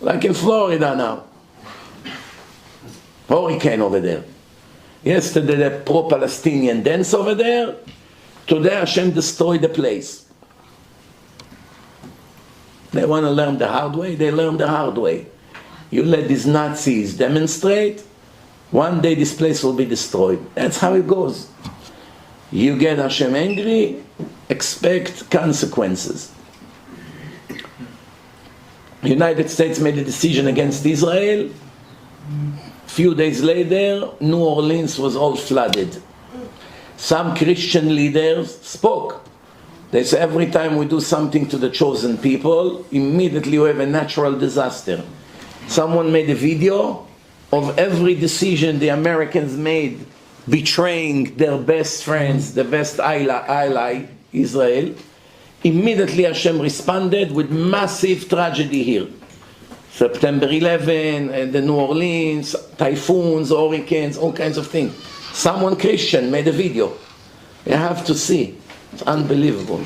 Like in Florida now. Hurricane over there. Yesterday the pro-Palestinian dance over there. Today Hashem destroyed the place. They want to learn the hard way, they learn the hard way. You let these Nazis demonstrate, one day this place will be destroyed. That's how it goes. You get Hashem angry, expect consequences. The United States made a decision against Israel. Few days later, New Orleans was all flooded. Some Christian leaders spoke. They say every time we do something to the chosen people, immediately we have a natural disaster. Someone made a video of every decision the Americans made betraying their best friends, the best ally, Israel. Immediately Hashem responded with massive tragedy here. September 11, and the New Orleans, typhoons, hurricanes, all kinds of things. Someone Christian made a video. You have to see. It's unbelievable.